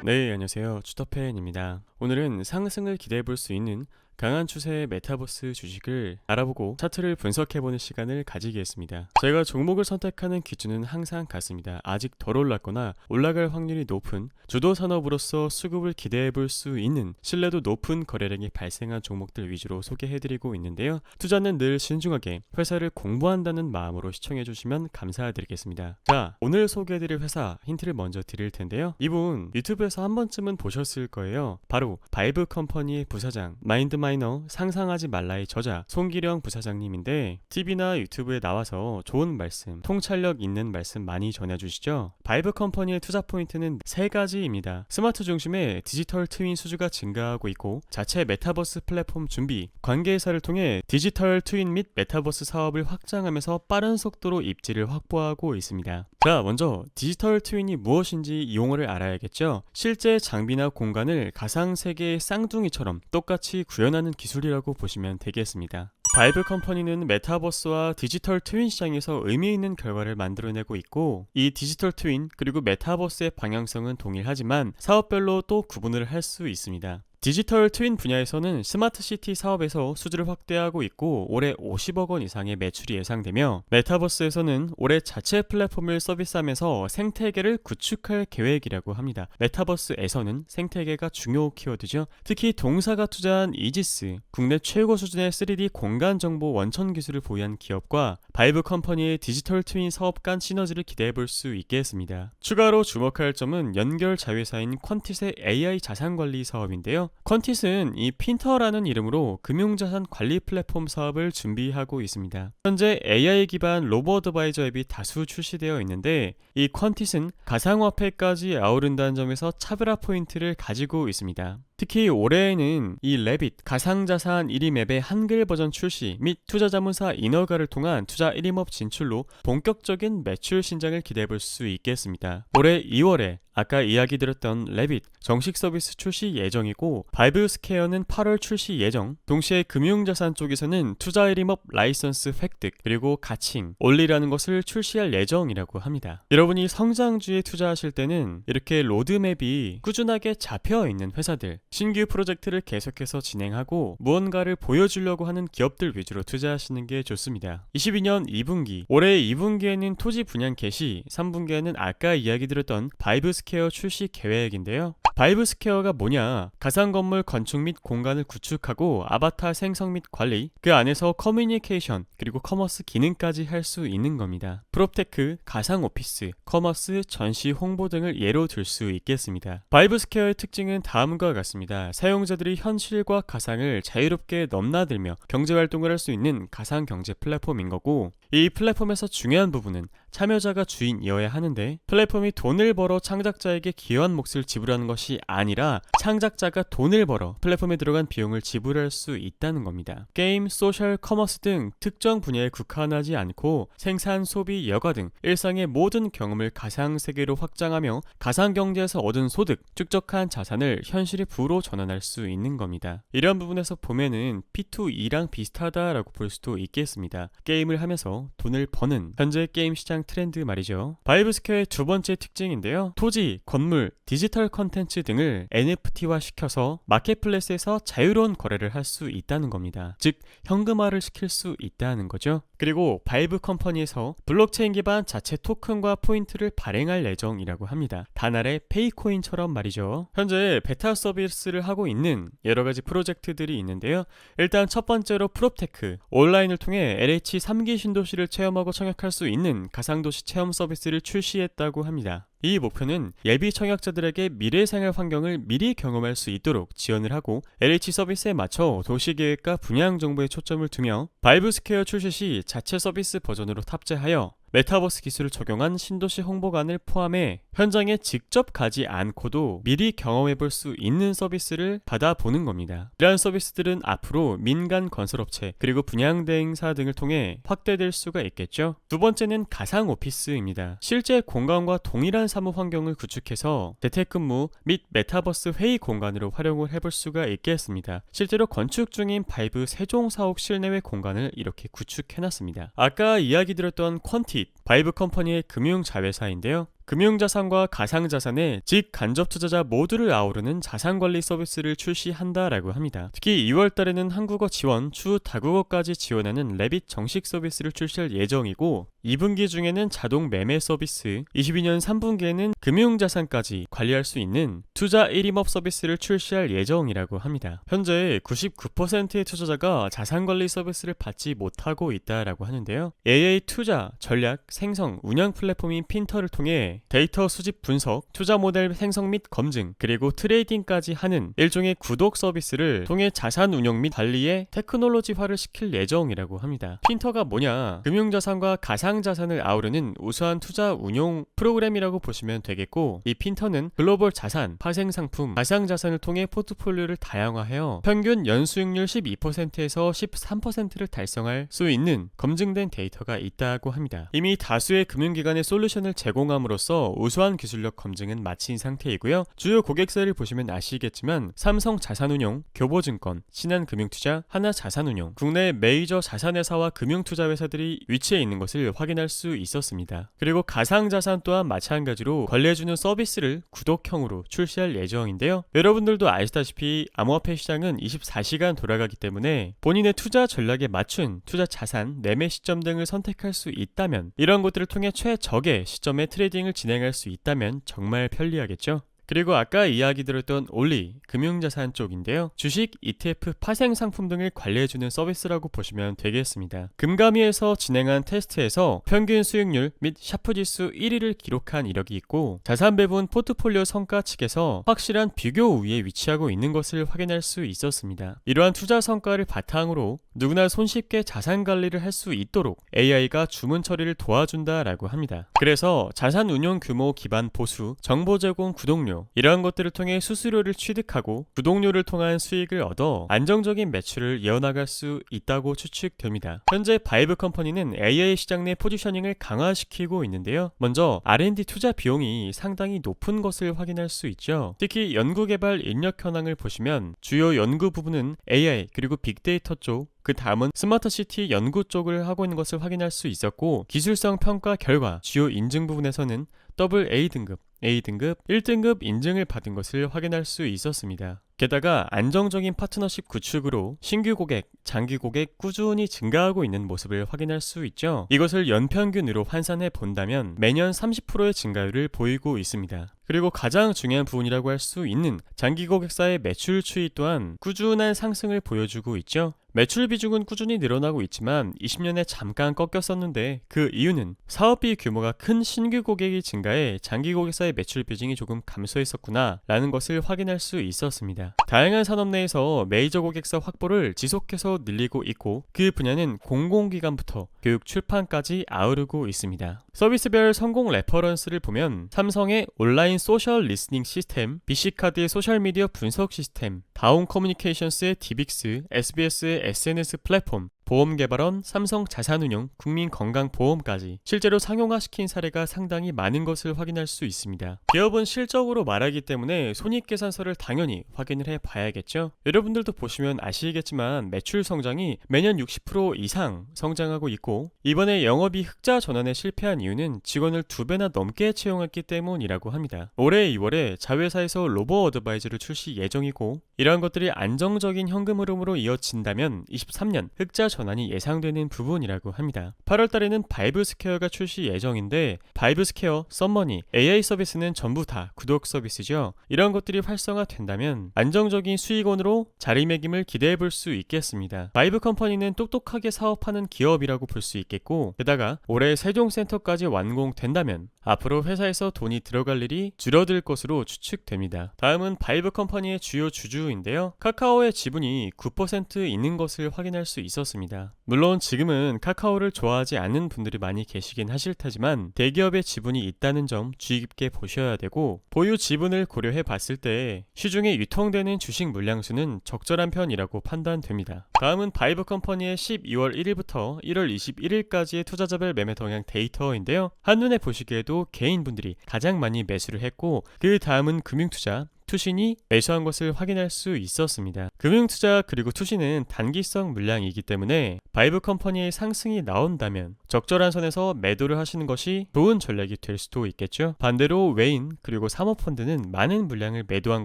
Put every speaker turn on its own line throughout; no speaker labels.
네, 안녕하세요. 주터팬입니다. 오늘은 상승을 기대해 볼 수 있는 강한 추세의 메타버스 주식을 알아보고 차트를 분석해보는 시간을 가지겠습니다. 제가 종목을 선택하는 기준은 항상 같습니다. 아직 덜 올랐거나 올라갈 확률이 높은 주도 산업으로서 수급을 기대해 볼 수 있는 신뢰도 높은 거래량이 발생한 종목들 위주로 소개해드리고 있는데요. 투자는 늘 신중하게 회사를 공부한다는 마음으로 시청해주시면 감사드리겠습니다. 자, 오늘 소개해드릴 회사 힌트를 먼저 드릴 텐데요. 이분 유튜브에서 한 번쯤은 보셨을 거예요. 바로 바이브 컴퍼니의 부사장 마인드마이너 상상하지 말라의 저자 송기령 부사장님인데 TV나 유튜브에 나와서 좋은 말씀, 통찰력 있는 말씀 많이 전해주시죠. 바이브 컴퍼니의 투자 포인트는 세 가지입니다. 스마트 중심의 디지털 트윈 수주가 증가하고 있고 자체 메타버스 플랫폼 준비, 관계회사를 통해 디지털 트윈 및 메타버스 사업을 확장하면서 빠른 속도로 입지를 확보하고 있습니다. 자, 먼저 디지털 트윈이 무엇인지 용어를 알아야겠죠. 실제 장비나 공간을 가상 세계의 쌍둥이처럼 똑같이 구현하는 기술이라고 보시면 되겠습니다. 바이브 컴퍼니는 메타버스와 디지털 트윈 시장에서 의미 있는 결과를 만들어내고 있고, 이 디지털 트윈 그리고 메타버스의 방향성은 동일하지만 사업별로 또 구분을 할 수 있습니다. 디지털 트윈 분야에서는 스마트시티 사업에서 수주를 확대하고 있고 올해 50억 원 이상의 매출이 예상되며, 메타버스에서는 올해 자체 플랫폼을 서비스하면서 생태계를 구축할 계획이라고 합니다. 메타버스에서는 생태계가 중요 키워드죠. 특히 동사가 투자한 이지스, 국내 최고 수준의 3D 공간 정보 원천 기술을 보유한 기업과 바이브 컴퍼니의 디지털 트윈 사업 간 시너지를 기대해 볼 수 있겠습니다. 추가로 주목할 점은 연결 자회사인 퀀티스의 AI 자산 관리 사업인데요. 퀀티스는 이 핀터라는 이름으로 금융자산 관리 플랫폼 사업을 준비하고 있습니다. 현재 AI 기반 로보어드바이저 앱이 다수 출시되어 있는데, 이 퀀티스는 가상화폐까지 아우른다는 점에서 차별화 포인트를 가지고 있습니다. 특히 올해에는 이 레빗 가상자산 1임 앱의 한글 버전 출시 및 투자자문사 인허가를 통한 투자 1임업 진출로 본격적인 매출 신장을 기대해 볼 수 있겠습니다. 올해 2월에 아까 이야기 드렸던 레빗 정식 서비스 출시 예정이고, 바이브 스퀘어는 8월 출시 예정. 동시에 금융자산 쪽에서는 투자 1임업 라이선스 획득 그리고 가칭 올리라는 것을 출시할 예정이라고 합니다. 여러분이 성장주에 투자하실 때는 이렇게 로드맵이 꾸준하게 잡혀있는 회사들, 신규 프로젝트를 계속해서 진행하고 무언가를 보여주려고 하는 기업들 위주로 투자하시는 게 좋습니다. 22년 2분기, 올해 2분기에는 토지 분양 개시, 3분기에는 아까 이야기 드렸던 바이브 스퀘어 출시 계획인데요. 바이브 스퀘어가 뭐냐? 가상 건물 건축 및 공간을 구축하고 아바타 생성 및 관리, 그 안에서 커뮤니케이션 그리고 커머스 기능까지 할 수 있는 겁니다. 프롭테크, 가상 오피스, 커머스, 전시 홍보 등을 예로 들 수 있겠습니다. 바이브 스퀘어의 특징은 다음과 같습니다. 사용자들이 현실과 가상을 자유롭게 넘나들며 경제활동을 할 수 있는 가상 경제 플랫폼인 거고, 이 플랫폼에서 중요한 부분은 참여자가 주인이어야 하는데, 플랫폼이 돈을 벌어 창작자에게 기여한 몫을 지불하는 것이 아니라 창작자가 돈을 벌어 플랫폼에 들어간 비용을 지불할 수 있다는 겁니다. 게임, 소셜, 커머스 등 특정 분야에 국한하지 않고 생산, 소비, 여가 등 일상의 모든 경험을 가상세계로 확장하며 가상경제에서 얻은 소득, 축적한 자산을 현실의 부로 전환할 수 있는 겁니다. 이런 부분에서 보면은 P2E랑 비슷하다라고 볼 수도 있겠습니다. 게임을 하면서 돈을 버는 현재 게임 시장 트렌드 말이죠. 바이브 스퀘어의 두 번째 특징인데요. 토지, 건물, 디지털 컨텐츠 등을 NFT화 시켜서 마켓플레이스에서 자유로운 거래를 할 수 있다는 겁니다. 즉 현금화를 시킬 수 있다는 거죠. 그리고 바이브 컴퍼니에서 블록체인 기반 자체 토큰과 포인트를 발행할 예정이라고 합니다. 다날의 페이코인처럼 말이죠. 현재 베타 서비스를 하고 있는 여러가지 프로젝트들이 있는데요. 일단 첫 번째로 프롭테크, 온라인을 통해 LH 3기 신도시를 체험하고 청약할 수 있는 가상도시 체험 서비스를 출시했다고 합니다. 이 목표는 예비 청약자들에게 미래 생활 환경을 미리 경험할 수 있도록 지원을 하고, LH 서비스에 맞춰 도시계획과 분양 정보에 초점을 두며 바이브 스퀘어 출시 시 자체 서비스 버전으로 탑재하여 메타버스 기술을 적용한 신도시 홍보관을 포함해 현장에 직접 가지 않고도 미리 경험해볼 수 있는 서비스를 받아보는 겁니다. 이러한 서비스들은 앞으로 민간 건설업체 그리고 분양대행사 등을 통해 확대될 수가 있겠죠. 두 번째는 가상 오피스입니다. 실제 공간과 동일한 사무 환경을 구축해서 재택근무 및 메타버스 회의 공간으로 활용을 해볼 수가 있겠습니다. 실제로 건축 중인 바이브 세종사옥 실내외 공간을 이렇게 구축해놨습니다. 아까 이야기 드렸던 퀀티, 바이브 컴퍼니의 금융 자회사인데요. 금융자산과 가상자산에 직간접 투자자 모두를 아우르는 자산관리 서비스를 출시한다라고 합니다. 특히 2월 달에는 한국어 지원, 추후 다국어까지 지원하는 레빗 정식 서비스를 출시할 예정이고 2분기 중에는 자동 매매 서비스, 22년 3분기에는 금융자산까지 관리할 수 있는 투자 1임업 서비스를 출시할 예정이라고 합니다. 현재 99%의 투자자가 자산관리 서비스를 받지 못하고 있다라고 하는데요. AI 투자, 전략, 생성, 운영 플랫폼인 핀터를 통해 데이터 수집 분석, 투자 모델 생성 및 검증, 그리고 트레이딩까지 하는 일종의 구독 서비스를 통해 자산 운용 및 관리에 테크놀로지화를 시킬 예정이라고 합니다. 핀터가 뭐냐? 금융자산과 가상자산을 아우르는 우수한 투자 운용 프로그램이라고 보시면 되겠고, 이 핀터는 글로벌 자산, 파생상품, 가상자산을 통해 포트폴리오를 다양화하여 평균 연수익률 12%에서 13%를 달성할 수 있는 검증된 데이터가 있다고 합니다. 이미 다수의 금융기관의 솔루션을 제공함으로써 우수한 기술력 검증은 마친 상태이고요. 주요 고객사를 보시면 아시겠지만 삼성자산운용, 교보증권, 신한금융투자, 하나자산운용, 국내 메이저 자산회사와 금융투자회사들이 위치해 있는 것을 확인할 수 있었습니다. 그리고 가상자산 또한 마찬가지로 관리해주는 서비스를 구독형으로 출시할 예정인데요. 여러분들도 아시다시피 암호화폐 시장은 24시간 돌아가기 때문에 본인의 투자 전략에 맞춘 투자 자산, 매매 시점 등을 선택할 수 있다면, 이런 것들을 통해 최적의 시점에 트레이딩을 진행할 수 있다면 정말 편리하겠죠. 그리고 아까 이야기 드렸던 올리, 금융자산 쪽인데요. 주식, ETF, 파생상품 등을 관리해주는 서비스라고 보시면 되겠습니다. 금감위에서 진행한 테스트에서 평균 수익률 및 샤프지수 1위를 기록한 이력이 있고, 자산 배분 포트폴리오 성과 측에서 확실한 비교 우위에 위치하고 있는 것을 확인할 수 있었습니다. 이러한 투자 성과를 바탕으로 누구나 손쉽게 자산 관리를 할 수 있도록 AI가 주문 처리를 도와준다라고 합니다. 그래서 자산 운용 규모 기반 보수, 정보 제공 구독료, 이러한 것들을 통해 수수료를 취득하고 구독료를 통한 수익을 얻어 안정적인 매출을 이어나갈 수 있다고 추측됩니다. 현재 바이브 컴퍼니는 AI 시장 내 포지셔닝을 강화시키고 있는데요. 먼저 R&D 투자 비용이 상당히 높은 것을 확인할 수 있죠. 특히 연구개발 인력 현황을 보시면 주요 연구 부분은 AI 그리고 빅데이터 쪽, 그 다음은 스마트시티 연구 쪽을 하고 있는 것을 확인할 수 있었고, 기술성 평가 결과 주요 인증 부분에서는 AA 등급, A등급, 1등급 인증을 받은 것을 확인할 수 있었습니다. 게다가 안정적인 파트너십 구축으로 신규 고객, 장기 고객 꾸준히 증가하고 있는 모습을 확인할 수 있죠. 이것을 연평균으로 환산해 본다면 매년 30%의 증가율을 보이고 있습니다. 그리고 가장 중요한 부분이라고 할 수 있는 장기 고객사의 매출 추이 또한 꾸준한 상승을 보여주고 있죠. 매출 비중은 꾸준히 늘어나고 있지만 20년에 잠깐 꺾였었는데, 그 이유는 사업비 규모가 큰 신규 고객이 증가해 장기 고객사의 매출 비중이 조금 감소했었구나 라는 것을 확인할 수 있었습니다. 다양한 산업 내에서 메이저 고객사 확보를 지속해서 늘리고 있고, 그 분야는 공공기관부터 교육 출판까지 아우르고 있습니다. 서비스별 성공 레퍼런스를 보면 삼성의 온라인 소셜 리스닝 시스템, BC카드의 소셜미디어 분석 시스템, 다운 커뮤니케이션스의 디빅스, SBS의 SNS 플랫폼, 보험개발원, 삼성자산운용, 국민건강보험까지 실제로 상용화시킨 사례가 상당히 많은 것을 확인할 수 있습니다. 기업은 실적으로 말하기 때문에 손익계산서를 당연히 확인을 해봐야겠죠. 여러분들도 보시면 아시겠지만 매출 성장이 매년 60% 이상 성장하고 있고, 이번에 영업이 흑자 전환에 실패한 이유는 직원을 2배나 넘게 채용했기 때문이라고 합니다. 올해 2월에 자회사에서 로보 어드바이저를 출시 예정이고, 이러한 것들이 안정적인 현금 흐름으로 이어진다면 23년 흑자 전환이 예상되는 부분이라고 합니다. 8월 달에는 바이브스퀘어가 출시 예정인데, 바이브스퀘어, 썸머니, AI 서비스는 전부 다 구독 서비스죠. 이런 것들이 활성화된다면 안정적인 수익원으로 자리매김을 기대해 볼 수 있겠습니다. 바이브 컴퍼니는 똑똑하게 사업하는 기업이라고 볼 수 있겠고, 게다가 올해 세종센터까지 완공된다면 앞으로 회사에서 돈이 들어갈 일이 줄어들 것으로 추측됩니다. 다음은 바이브 컴퍼니의 주요 주주인데요. 카카오의 지분이 9% 있는 것을 확인할 수 있었습니다. 물론 지금은 카카오를 좋아하지 않는 분들이 많이 계시긴 하실 테지만 대기업의 지분이 있다는 점 주의 깊게 보셔야 되고, 보유 지분을 고려해 봤을 때 시중에 유통되는 주식 물량수는 적절한 편이라고 판단됩니다. 다음은 바이브 컴퍼니의 12월 1일부터 1월 21일까지의 투자자별 매매 동향 데이터인데요. 한눈에 보시기에도 개인분들이 가장 많이 매수를 했고, 그 다음은 금융투자, 투신이 매수한 것을 확인할 수 있었습니다. 금융투자 그리고 투신은 단기성 물량이기 때문에 바이브 컴퍼니의 상승이 나온다면 적절한 선에서 매도를 하시는 것이 좋은 전략이 될 수도 있겠죠. 반대로 외인 그리고 사모펀드는 많은 물량을 매도한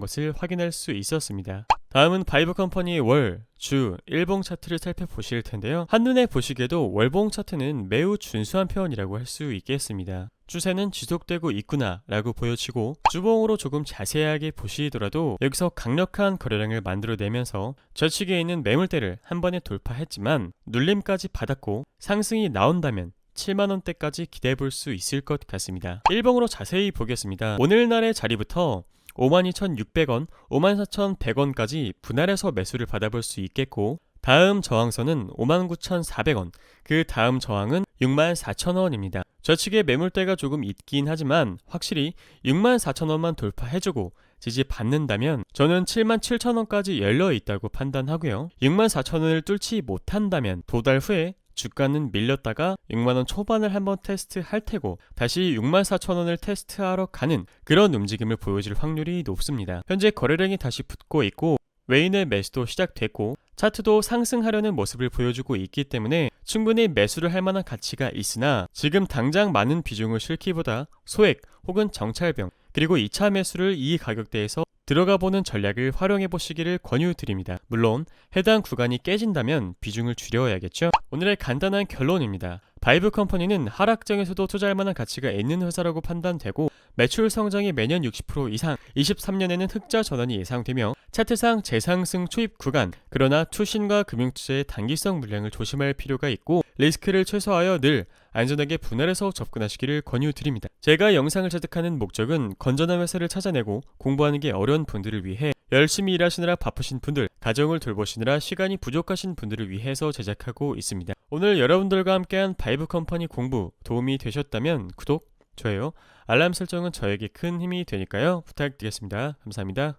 것을 확인할 수 있었습니다. 다음은 바이브 컴퍼니의 월, 주, 일봉 차트를 살펴보실 텐데요. 한눈에 보시기에도 월봉 차트는 매우 준수한 표현이라고 할 수 있겠습니다. 추세는 지속되고 있구나 라고 보여지고, 주봉으로 조금 자세하게 보시더라도 여기서 강력한 거래량을 만들어내면서 저측에 있는 매물대를 한 번에 돌파했지만 눌림까지 받았고, 상승이 나온다면 7만원대까지 기대해볼 수 있을 것 같습니다. 일봉으로 자세히 보겠습니다. 오늘날의 자리부터 52,600원, 54,100원까지 분할해서 매수를 받아볼 수 있겠고, 다음 저항선은 59,400원, 그 다음 저항은 64,000원입니다. 좌측에 매물대가 조금 있긴 하지만 확실히 64,000원만 돌파해주고 지지받는다면 저는 77,000원까지 열려있다고 판단하고요. 64,000원을 뚫지 못한다면 도달 후에 주가는 밀렸다가 6만원 초반을 한번 테스트할 테고 다시 64,000원을 테스트하러 가는 그런 움직임을 보여줄 확률이 높습니다. 현재 거래량이 다시 붙고 있고 외인의 매수도 시작됐고 차트도 상승하려는 모습을 보여주고 있기 때문에 충분히 매수를 할 만한 가치가 있으나, 지금 당장 많은 비중을 실기보다 소액 혹은 정찰병 그리고 2차 매수를 이 가격대에서 들어가보는 전략을 활용해 보시기를 권유드립니다. 물론 해당 구간이 깨진다면 비중을 줄여야겠죠. 오늘의 간단한 결론입니다. 바이브 컴퍼니는 하락장에서도 투자할 만한 가치가 있는 회사라고 판단되고, 매출 성장이 매년 60% 이상, 23년에는 흑자 전환이 예상되며 차트상 재상승 초입 구간, 그러나 투신과 금융투자의 단기성 물량을 조심할 필요가 있고 리스크를 최소화하여 늘 안전하게 분할해서 접근하시기를 권유드립니다. 제가 영상을 제작하는 목적은 건전한 회사를 찾아내고 공부하는 게 어려운 분들을 위해, 열심히 일하시느라 바쁘신 분들, 가정을 돌보시느라 시간이 부족하신 분들을 위해서 제작하고 있습니다. 오늘 여러분들과 함께한 바이브 컴퍼니 공부 도움이 되셨다면 구독, 좋아요, 알람 설정은 저에게 큰 힘이 되니까요. 부탁드리겠습니다. 감사합니다.